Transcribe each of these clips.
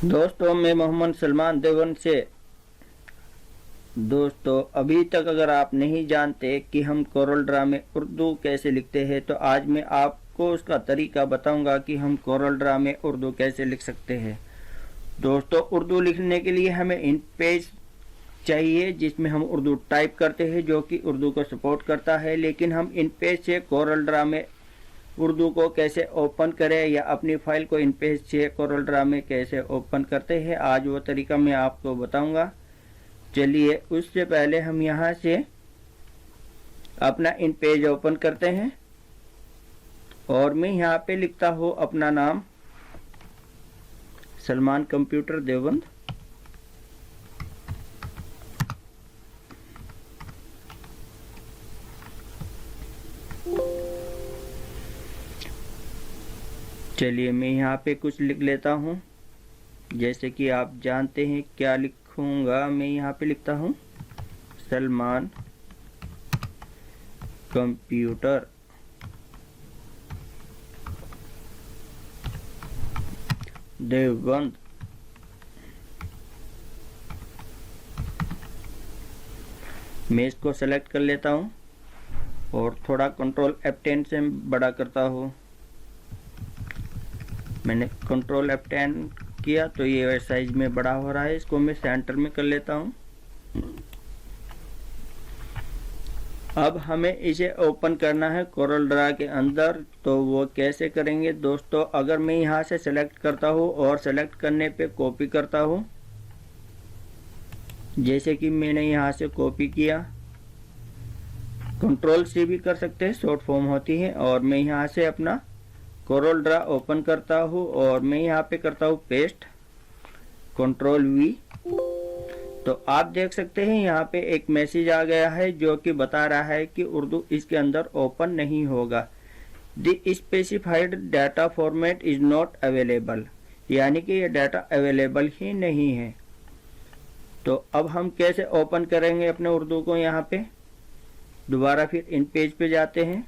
दोस्तों, मैं मोहम्मद सलमान देवबंद से। दोस्तों, अभी तक अगर आप नहीं जानते कि हम कोरल ड्रा में उर्दू कैसे लिखते हैं तो आज मैं आपको उसका तरीका बताऊंगा कि हम कोरल ड्रा में उर्दू कैसे लिख सकते हैं। दोस्तों, उर्दू लिखने के लिए हमें इन पेज चाहिए जिसमें हम उर्दू टाइप करते हैं, जो कि उर्दू को सपोर्ट करता है। लेकिन हम इन पेज से कोरल ड्रा में उर्दू को कैसे ओपन करें या अपनी फाइल को इन पेज से कोरल ड्रा में कैसे ओपन करते हैं, आज वो तरीका मैं आपको बताऊंगा। चलिए, उससे पहले हम यहाँ से अपना इन पेज ओपन करते हैं और मैं यहाँ पे लिखता हूँ अपना नाम, सलमान कंप्यूटर देवबंद। चलिए, मैं यहाँ पे कुछ लिख लेता हूँ। जैसे कि आप जानते हैं क्या लिखूँगा, मैं यहाँ पे लिखता हूँ सलमान कंप्यूटर देवबंद। मैं इसको सेलेक्ट कर लेता हूँ और थोड़ा कंट्रोल F10 से बड़ा करता हूँ। मैंने कंट्रोल F10 किया तो ये साइज में बड़ा हो रहा है। इसको मैं सेंटर में कर लेता हूँ। अब हमें इसे ओपन करना है कोरल ड्रा के अंदर, तो वो कैसे करेंगे दोस्तों? अगर मैं यहाँ से सेलेक्ट करता हूँ और सेलेक्ट करने पे कॉपी करता हूँ, जैसे कि मैंने यहाँ से कॉपी किया, कंट्रोल से भी कर सकते हैं, शॉर्ट फॉर्म होती है। और मैं यहाँ से अपना कोरल ड्रा ओपन करता हूँ और मैं यहाँ पे करता हूँ पेस्ट, कंट्रोल V। तो आप देख सकते हैं यहाँ पे एक मैसेज आ गया है जो कि बता रहा है कि उर्दू इसके अंदर ओपन नहीं होगा। The specified data format is not available, यानी कि ये डाटा अवेलेबल ही नहीं है। तो अब हम कैसे ओपन करेंगे अपने उर्दू को? यहाँ पे दोबारा फिर इन पेज पे जाते हैं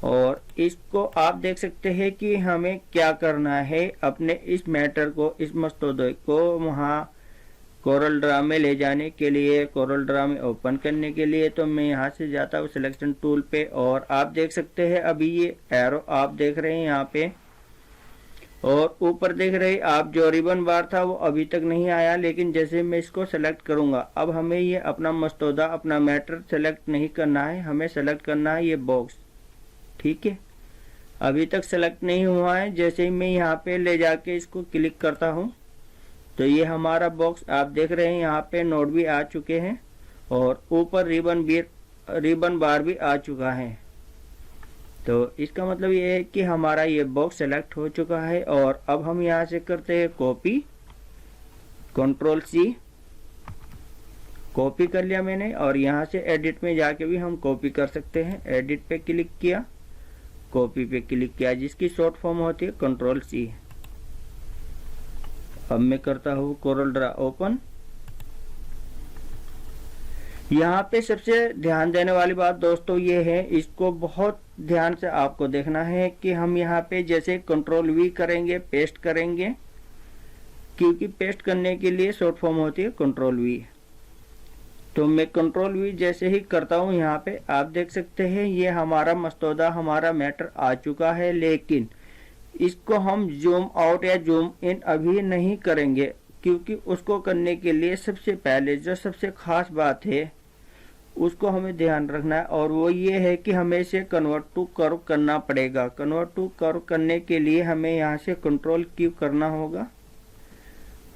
और इसको आप देख सकते हैं कि हमें क्या करना है। अपने इस मैटर को, इस मस्तौदे को वहाँ कोरल ड्रा में ले जाने के लिए, कोरल ड्रा में ओपन करने के लिए, तो मैं यहाँ से जाता हूँ सिलेक्शन टूल पे और आप देख सकते हैं अभी ये एरो आप देख रहे हैं यहाँ पे, और ऊपर देख रहे हैं आप जो रिबन बार था वो अभी तक नहीं आया। लेकिन जैसे मैं इसको सेलेक्ट करूंगा, अब हमें ये अपना मस्तौदा, अपना मैटर सेलेक्ट नहीं करना है, हमें सेलेक्ट करना है ये बॉक्स। ठीक है, अभी तक सेलेक्ट नहीं हुआ है। जैसे ही मैं यहाँ पे ले जाके इसको क्लिक करता हूँ तो ये हमारा बॉक्स आप देख रहे हैं, यहाँ पे नोट भी आ चुके हैं और ऊपर रिबन बार भी आ चुका है। तो इसका मतलब ये है कि हमारा ये बॉक्स सेलेक्ट हो चुका है। और अब हम यहाँ से करते हैं कॉपी, कंट्रोल C, कॉपी कर लिया मैंने। और यहाँ से एडिट में जाके भी हम कॉपी कर सकते हैं। एडिट पे क्लिक किया, कॉपी पे क्लिक किया, जिसकी शॉर्ट फॉर्म होती है कंट्रोल C। अब मैं करता हूँ कोरल ड्रा ओपन। यहाँ पे सबसे ध्यान देने वाली बात दोस्तों ये है, इसको बहुत ध्यान से आपको देखना है कि हम यहाँ पे जैसे कंट्रोल V करेंगे, पेस्ट करेंगे, क्योंकि पेस्ट करने के लिए शॉर्ट फॉर्म होती है कंट्रोल V। तो मैं कंट्रोल V जैसे ही करता हूँ, यहाँ पे आप देख सकते हैं ये हमारा मस्तौदा, हमारा मैटर आ चुका है। लेकिन इसको हम जूम आउट या जूम इन अभी नहीं करेंगे, क्योंकि उसको करने के लिए सबसे पहले जो सबसे खास बात है उसको हमें ध्यान रखना है, और वो ये है कि हमें इसे कन्वर्ट टू कर्व करना पड़ेगा। कन्वर्ट टू कर्व करने के लिए हमें यहाँ से कंट्रोल Q करना होगा।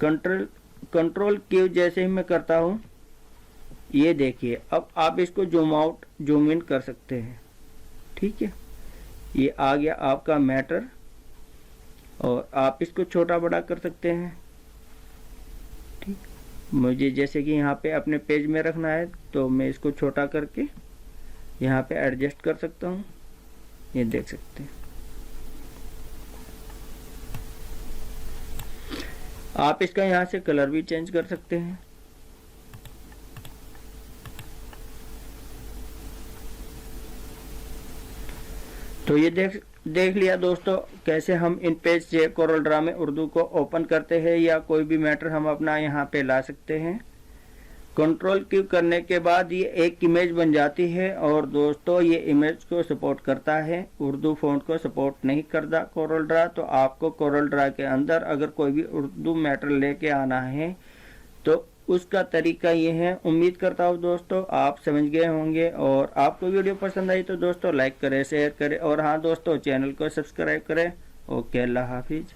कंट्रोल Q जैसे ही मैं करता हूँ, ये देखिए अब आप इसको जूम आउट जूम इन कर सकते हैं। ठीक है, ये आ गया आपका मैटर और आप इसको छोटा बड़ा कर सकते हैं। ठीक, मुझे जैसे कि यहाँ पे अपने पेज में रखना है तो मैं इसको छोटा करके यहाँ पे एडजस्ट कर सकता हूँ। ये देख सकते हैं। आप इसका यहाँ से कलर भी चेंज कर सकते हैं। तो ये देख देख लिया दोस्तों कैसे हम इन पेज से कोरल ड्रा में उर्दू को ओपन करते हैं या कोई भी मैटर हम अपना यहाँ पे ला सकते हैं। कंट्रोल क्यू करने के बाद ये एक इमेज बन जाती है और दोस्तों ये इमेज को सपोर्ट करता है, उर्दू फ़ॉन्ट को सपोर्ट नहीं करता कोरल ड्रा। तो आपको कोरल ड्रा के अंदर अगर कोई भी उर्दू मैटर लेके आना है तो उसका तरीका ये है। उम्मीद करता हूँ दोस्तों आप समझ गए होंगे, और आपको वीडियो पसंद आई तो दोस्तों लाइक करें, शेयर करें, और हाँ दोस्तों चैनल को सब्सक्राइब करें। ओके, अल्लाह हाफिज़।